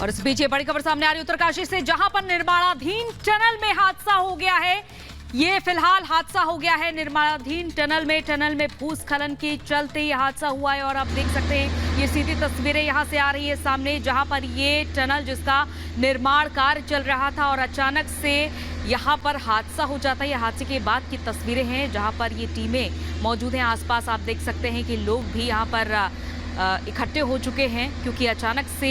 और इस बीच ये बड़ी खबर सामने आ रही है उत्तरकाशी से, जहां पर निर्माणाधीन टनल में हादसा हो गया है। ये फिलहाल हादसा हो गया है निर्माणाधीन टनल में भूस्खलन के चलते ये हादसा हुआ है। और आप देख सकते हैं ये सीधी तस्वीरें यहां से आ रही है सामने, जहां पर ये टनल जिसका निर्माण कार्य चल रहा था और अचानक से यहां पर हादसा हो जाता है। ये हादसे के बाद की तस्वीरें हैं जहां पर ये टीमें मौजूद हैं। आसपास आप देख सकते हैं कि लोग भी यहाँ पर इकट्ठे हो चुके हैं, क्योंकि अचानक से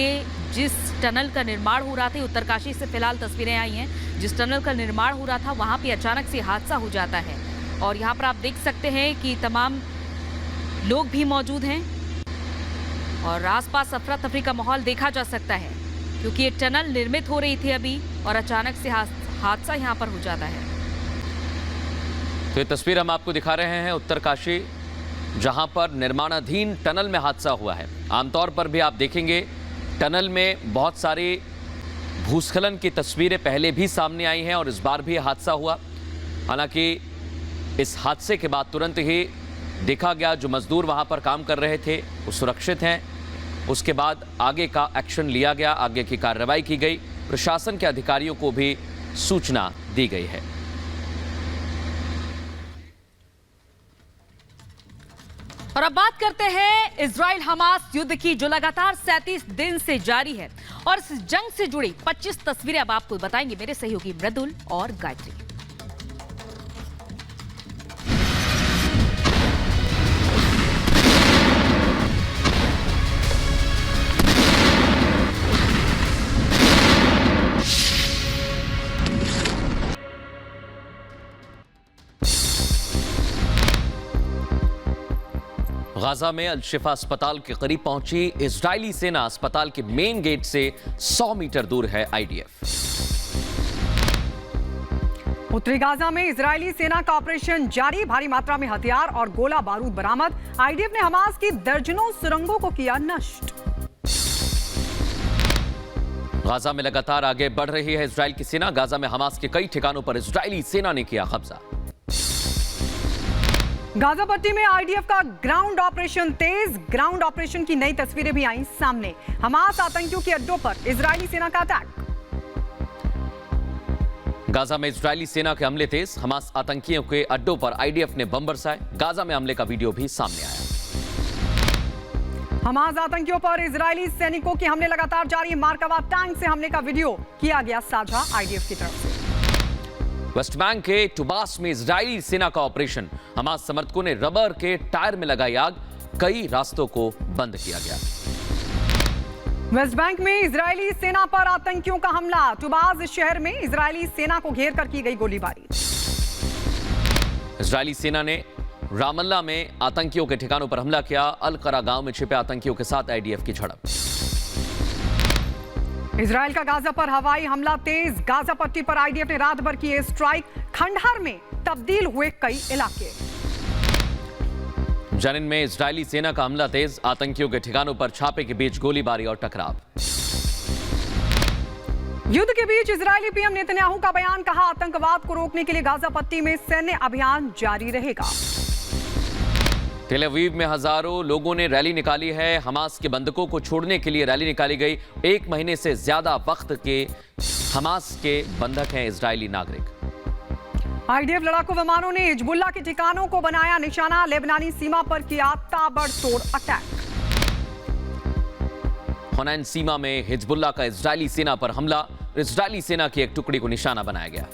जिस टनल का निर्माण हो रहा था, उत्तरकाशी से फिलहाल तस्वीरें आई हैं, जिस टनल का निर्माण हो रहा था वहां पे अचानक से हादसा हो जाता है। और यहाँ पर आप देख सकते हैं कि तमाम लोग भी मौजूद हैं और आसपास अफरा तफरी का माहौल देखा जा सकता है, क्योंकि ये टनल निर्मित हो रही थी अभी और अचानक से हादसा यहाँ पर हो जाता है। तो ये तस्वीर हम आपको दिखा रहे हैं उत्तरकाशी, जहां पर निर्माणाधीन टनल में हादसा हुआ है। आमतौर पर भी आप देखेंगे टनल में बहुत सारी भूस्खलन की तस्वीरें पहले भी सामने आई हैं और इस बार भी हादसा हुआ। हालांकि इस हादसे के बाद तुरंत ही देखा गया जो मजदूर वहां पर काम कर रहे थे वो सुरक्षित हैं। उसके बाद आगे का एक्शन लिया गया, आगे की कार्रवाई की गई, प्रशासन के अधिकारियों को भी सूचना दी गई है। और अब बात करते हैं इजराइल हमास युद्ध की, जो लगातार 37 दिन से जारी है। और इस जंग से जुड़ी 25 तस्वीरें अब आपको बताएंगे मेरे सहयोगी मृदुल और गायत्री। गाजा में अल शिफा अस्पताल के करीब पहुंची इजरायली सेना। अस्पताल के मेन गेट से 100 मीटर दूर है आईडीएफ। उत्तरी गाजा में इजरायली सेना का ऑपरेशन जारी, भारी मात्रा में हथियार और गोला बारूद बरामद। आईडीएफ ने हमास की दर्जनों सुरंगों को किया नष्ट। गाजा में लगातार आगे बढ़ रही है इजरायल की सेना। गाजा में हमास के कई ठिकानों पर इजरायली सेना ने किया कब्जा। गाजा पट्टी में आईडीएफ का ग्राउंड ऑपरेशन तेज। ग्राउंड ऑपरेशन की नई तस्वीरें भी आई सामने। हमास आतंकियों के अड्डों पर इजरायली सेना का अटैक। गाजा में इजरायली सेना के हमले तेज। हमास आतंकियों के अड्डों पर आईडीएफ ने बम बरसाए। गाजा में हमले का वीडियो भी सामने आया। हमास आतंकियों पर इजरायली सैनिकों के हमले लगातार जारी। मार्कावा टैंक से हमले का वीडियो किया गया साझा आईडीएफ की तरफ से। वेस्ट बैंक के टुबास में इजरायली सेना का ऑपरेशन। हमास समर्थकों ने रबर के टायर में लगाई आग। कई रास्तों को बंद किया गया। वेस्ट बैंक में इजरायली सेना पर आतंकियों का हमला। टुबास शहर में इजरायली सेना को घेर कर की गई गोलीबारी। इजरायली सेना ने रामल्ला में आतंकियों के ठिकानों पर हमला किया। अल करा गांव में छिपे आतंकियों के साथ आईडीएफ की झड़प। इजराइल का गाजा पर हवाई हमला तेज। गाजा पट्टी पर आईडीएफ ने रात भर किए स्ट्राइक। खंडहर में तब्दील हुए कई इलाके। जनिन में इजरायली सेना का हमला तेज। आतंकियों के ठिकानों पर छापे के बीच गोलीबारी और टकराव। युद्ध के बीच इजरायली पीएम नेतन्याहू का बयान, कहा आतंकवाद को रोकने के लिए गाजा पट्टी में सैन्य अभियान जारी रहेगा। तेल अवीव में हजारों लोगों ने रैली निकाली है। हमास के बंधकों को छोड़ने के लिए रैली निकाली गई। 1 महीने से ज्यादा वक्त के हमास के बंधक हैं इजरायली नागरिक। आईडीएफ लड़ाकू विमानों ने हिजबुल्लाह के ठिकानों को बनाया निशाना। लेबनानी सीमा पर किया ताबड़तोड़ अटैक। हुनैन सीमा में हिजबुल्लाह का इजरायली सेना पर हमला। इजरायली सेना की एक टुकड़ी को निशाना बनाया गया।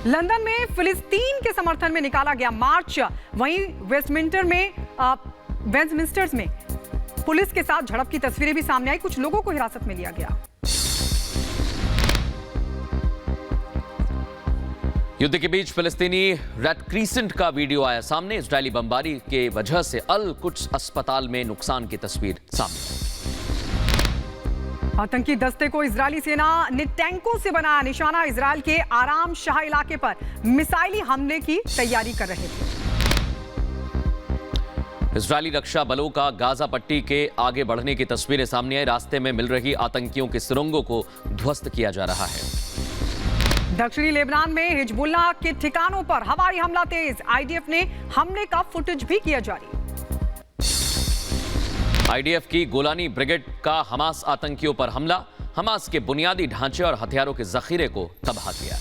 लंदन में फिलिस्तीन के समर्थन में निकाला गया मार्च। वहीं वेस्टमिंस्टर में पुलिस के साथ झड़प की तस्वीरें भी सामने आई। कुछ लोगों को हिरासत में लिया गया। युद्ध के बीच फिलिस्तीनी रेड क्रीसेंट का वीडियो आया सामने। इजरायली बमबारी के वजह से अल कुद्स अस्पताल में नुकसान की तस्वीर सामने। आतंकी दस्ते को इजरायली सेना ने टैंकों से बनाया निशाना। इजरायल के आराम शाह इलाके पर मिसाइली हमले की तैयारी कर रहे थे। इजरायली रक्षा बलों का गाजा पट्टी के आगे बढ़ने की तस्वीरें सामने आई। रास्ते में मिल रही आतंकियों की सुरंगों को ध्वस्त किया जा रहा है। दक्षिणी लेबनान में हिजबुल्लाह के ठिकानों पर हवाई हमला तेज। आईडीएफ ने हमले का फुटेज भी किया जारी। आईडीएफ की गोलानी ब्रिगेड का हमास आतंकियों पर हमला, हमास के बुनियादी ढांचे और हथियारों के जखीरे को तबाह किया।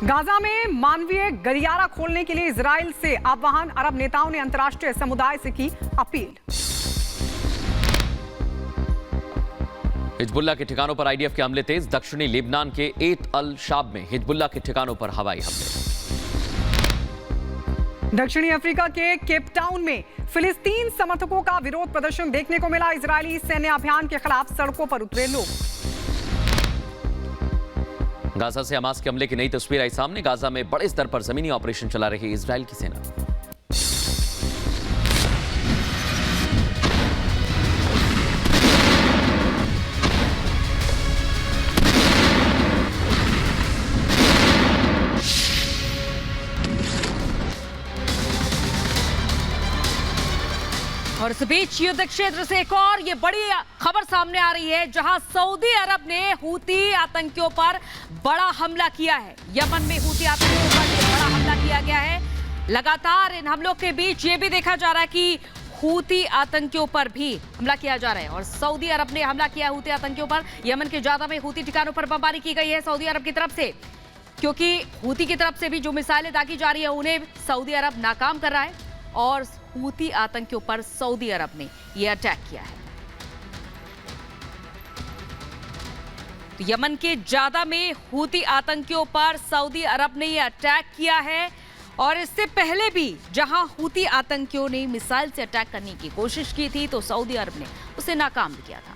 गाजा में मानवीय गलियारा खोलने के लिए इजराइल से आह्वान, अरब नेताओं ने अंतर्राष्ट्रीय समुदाय से की अपील। हिजबुल्लाह के ठिकानों पर आईडीएफ के हमले तेज, दक्षिणी लेबनान के एत अल शाब में हिजबुल्लाह के ठिकानों पर हवाई हमले। दक्षिणी अफ्रीका के केप टाउन में फिलिस्तीन समर्थकों का विरोध प्रदर्शन देखने को मिला। इजरायली सैन्य अभियान के खिलाफ सड़कों पर उतरे लोग। गाजा से हमास के हमले की नई तस्वीर आई सामने। गाजा में बड़े स्तर पर जमीनी ऑपरेशन चला रही इजराइल की सेना। और इस बीच युद्ध क्षेत्र से एक और ये बड़ी खबर सामने आ रही है, जहां सऊदी अरब ने हूती आतंकियों पर बड़ा हमला किया है। यमन में हूती आतंकियों पर ये बड़ा हमला किया गया है। लगातार इन हमलों के बीच ये भी देखा जा रहा है कि हूती आतंकियों पर भी हमला किया जा रहा है और सऊदी अरब ने हमला किया है हूती आतंकियों पर। यमन के जादा में हूती ठिकानों पर बमबारी की गई है सऊदी अरब की तरफ से, क्योंकि हूती की तरफ से भी जो मिसाइलें दागी जा रही है उन्हें सऊदी अरब नाकाम कर रहा है और हूती आतंकियों पर सऊदी अरब ने यह अटैक किया है। तो यमन के जादा में हूती आतंकियों पर सऊदी अरब ने यह अटैक किया है और इससे पहले भी जहां हूती आतंकियों ने मिसाइल से अटैक करने की कोशिश की थी तो सऊदी अरब ने उसे नाकाम किया था।